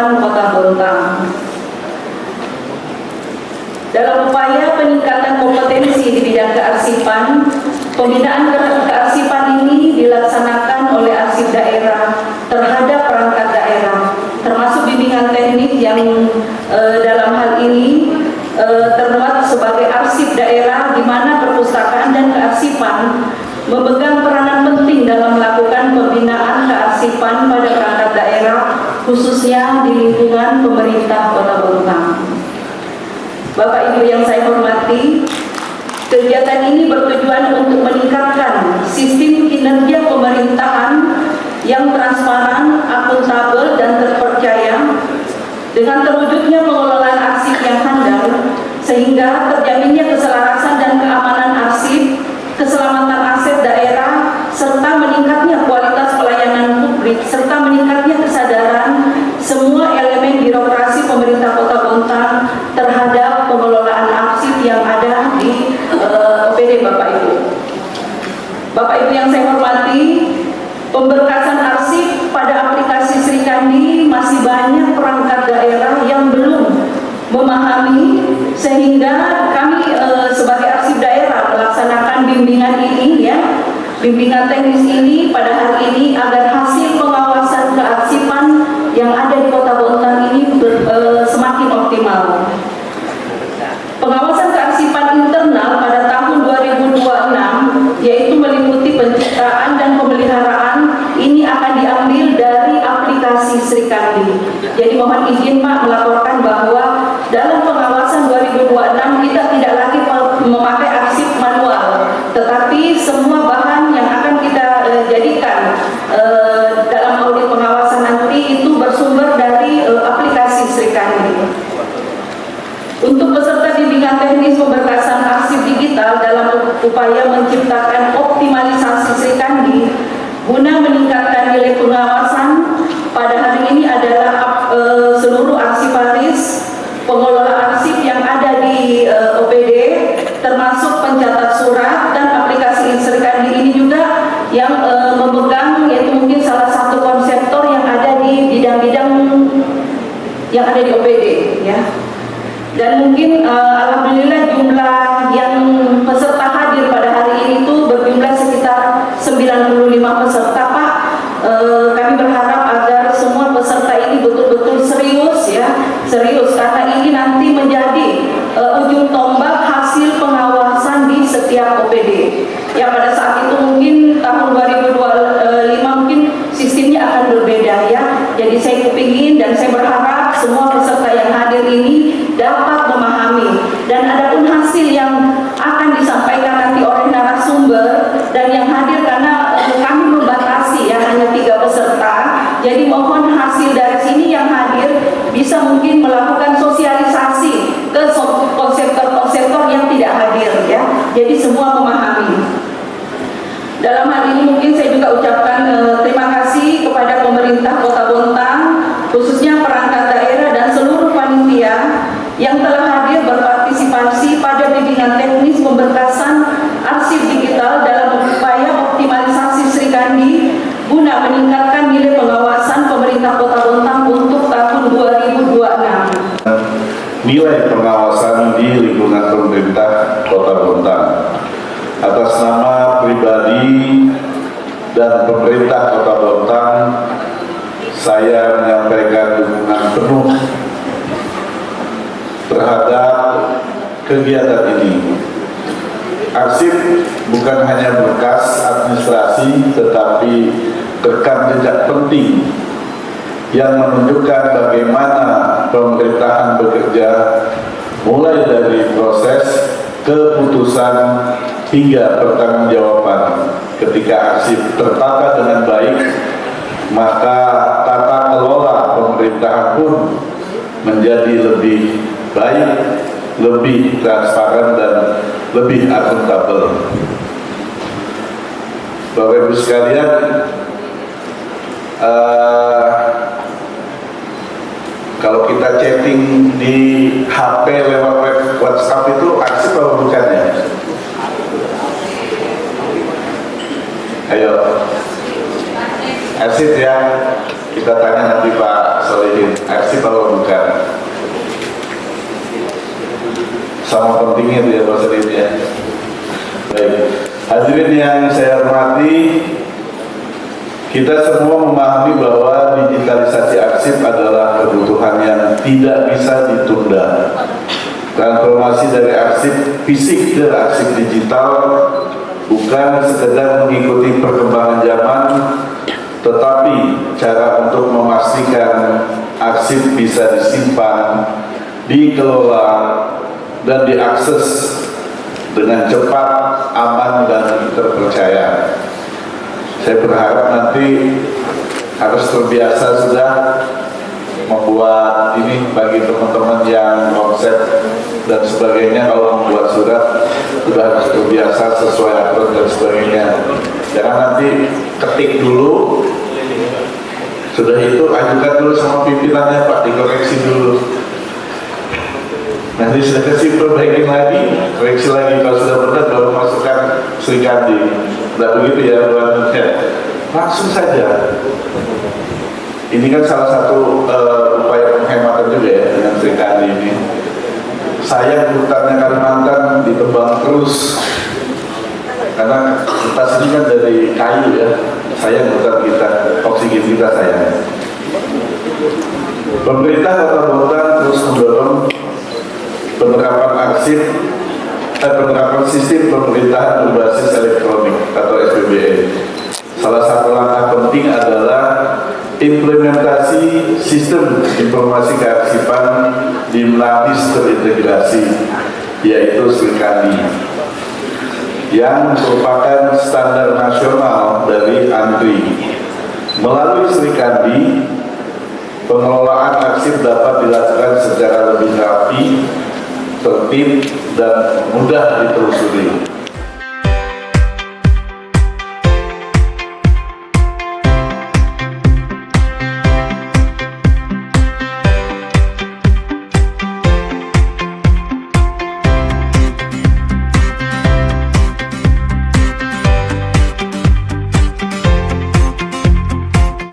Kearsipan Kota Bontang. Dalam upaya peningkatan kompetensi di bidang kearsipan, pembinaan kearsipan ini dilaksanakan oleh arsip daerah terhadap perangkat daerah, termasuk bimbingan teknik yang dalam hal ini termuat sebagai arsip daerah, di mana perpustakaan dan kearsipan memegang peranan penting dalam melakukan pembinaan kearsipan pada perangkat daerah, khususnya di lingkungan pemerintah Kota Bontang. Bapak Ibu yang saya hormati, kegiatan ini bertujuan untuk meningkatkan sistem kinerja pemerintahan yang transparan, akuntabel, dan terpercaya dengan terwujudnya pengelolaan arsip yang handal, sehingga terjaminnya keselarasan dan keamanan arsip, keselamatan aset daerah, serta meningkatnya kualitas pelayanan publik, serta meningkatnya kesadaran semua elemen birokrasi pemerintah Kota Bontang terhadap pengelolaan arsip yang ada di OPD Bapak Ibu. Bapak Ibu yang saya hormati, pemberkasan arsip pada aplikasi Sri Kandi masih banyak perangkat daerah yang belum memahami, sehingga kami sebagai arsip daerah melaksanakan bimbingan ini, ya, bimbingan teknis ini pada hari ini agar hasil pengawasan kearsipan yang ada di Kota Bontang ini semakin optimal. Pengawasan kearsipan internal pada tahun 2026, yaitu meliputi penciptaan dan pemeliharaan, ini akan diambil dari aplikasi Sri Kandi. Jadi mohon izin Pak melaporkan bahwa dalam pengawasan 2026 kita tidak lagi memakai arsip manual, tetapi semua bahan yang akan kita jadikan dalam audit pengawasan nanti itu bersumber dari aplikasi Sri Kandi. Untuk peserta bimbingan teknis pemberkasan arsip digital dalam upaya menciptakan optimalisasi Sri Kandi guna meningkatkan nilai pengawasan, pada hari ini adalah seluruh arsiparis, pengelola arsip yang ada di OPD, termasuk pencatat surat dan aplikasi Sri Kandi ini juga yang memegang, yaitu mungkin salah satu konseptor yang ada di bidang-bidang yang ada di OPD, ya. Dan mungkin alhamdulillah jumlah yang peserta hadir pada hari ini itu berjumlah sekitar 95 peserta Pak. Kami berharap agar semua peserta ini betul-betul serius, ya, serius, karena ini nanti menjadi ujung tombak hasil pengawasan di setiap OPD. Ya, pada saat itu mungkin tahun 2025 mungkin sistemnya akan berbeda, ya. Jadi saya kepingin dan saya berharap semua peserta yang hadir ini dapat memahami, dan adapun hasil yang akan disampaikan nanti oleh narasumber dan yang hadir, karena kami membatasi ya hanya 3 peserta, jadi mohon hasil dari sini yang hadir bisa mungkin melakukan sosialisasi ke konseptor-konseptor yang tidak hadir, ya, jadi semua memahami. Dalam hal ini mungkin saya juga ucapkan terima kasih kepada pemerintah Kota Bontang, khususnya perangkat daerah dan seluruh panitia yang telah hadir berpartisipasi pada bimbingan teknis pemberkasan arsip digital dalam upaya optimalisasi Sri Kandi guna meningkatkan nilai pengawasan pemerintah Kota Bontang untuk tahun 2026. Nilai pengawasan di lingkungan pemerintah Kota Bontang. Atas nama pribadi dan pemerintah Kota Bontang, saya menyampaikan dukungan penuh terhadap kegiatan ini. Arsip bukan hanya berkas administrasi, tetapi rekam jejak penting yang menunjukkan bagaimana pemerintahan bekerja, mulai dari proses keputusan hingga pertanggungjawaban. Ketika arsip tertata dengan baik, maka tata kelola pemerintahan pun menjadi lebih baik, lebih transparan, dan lebih akuntabel. Bapak Ibu sekalian, kalau kita chatting di HP lewat WhatsApp itu arsip apa bukan ya? Ayo, arsip ya. Kita tanya nanti Pak Solihin, arsip atau bukan? Sama pentingnya itu ya Pak Solihin ya. Baik, hadirin yang saya hormati, kita semua memahami bahwa digitalisasi arsip adalah kebutuhan yang tidak bisa ditunda. Transformasi dari arsip fisik ke arsip digital bukan sekedar mengikuti perkembangan zaman, tetapi cara untuk memastikan arsip bisa disimpan, dikelola, dan diakses dengan cepat, aman, dan terpercaya. Saya berharap nanti harus terbiasa sudah membuat ini bagi teman-teman yang konsep dan sebagainya. Kalau membuat surat sudah harus terbiasa sesuai aturan dan sebagainya. Jangan nanti ketik dulu, sudah itu ajukan dulu sama pimpinannya Pak, dikoreksi dulu. Nanti sudah kasih perbaikin lagi, koreksi lagi, kalau sudah benar baru masukkan Sri Kandi. Tidak begitu ya buatnya, langsung saja. Ini kan salah satu upaya penghematan juga ya dengan Sri Kandi ini. Sayang hutannya Kalimantan ditebang terus, karena kertas ini kan dari kayu ya. Sayang hutan kita, oksigen kita sayang. Pemerintah Kota Bontang terus mendorong penerapan penerapan sistem pemerintahan berbasis elektronik atau SPBE. Salah satu langkah penting adalah implementasi sistem informasi kearsipan di Mlabis terintegrasi, yaitu Sri Kandi, yang merupakan standar nasional dari ANRI. Melalui Sri Kandi, pengelolaan arsip dapat dilakukan secara lebih rapi, tertib, dan mudah ditelusuri.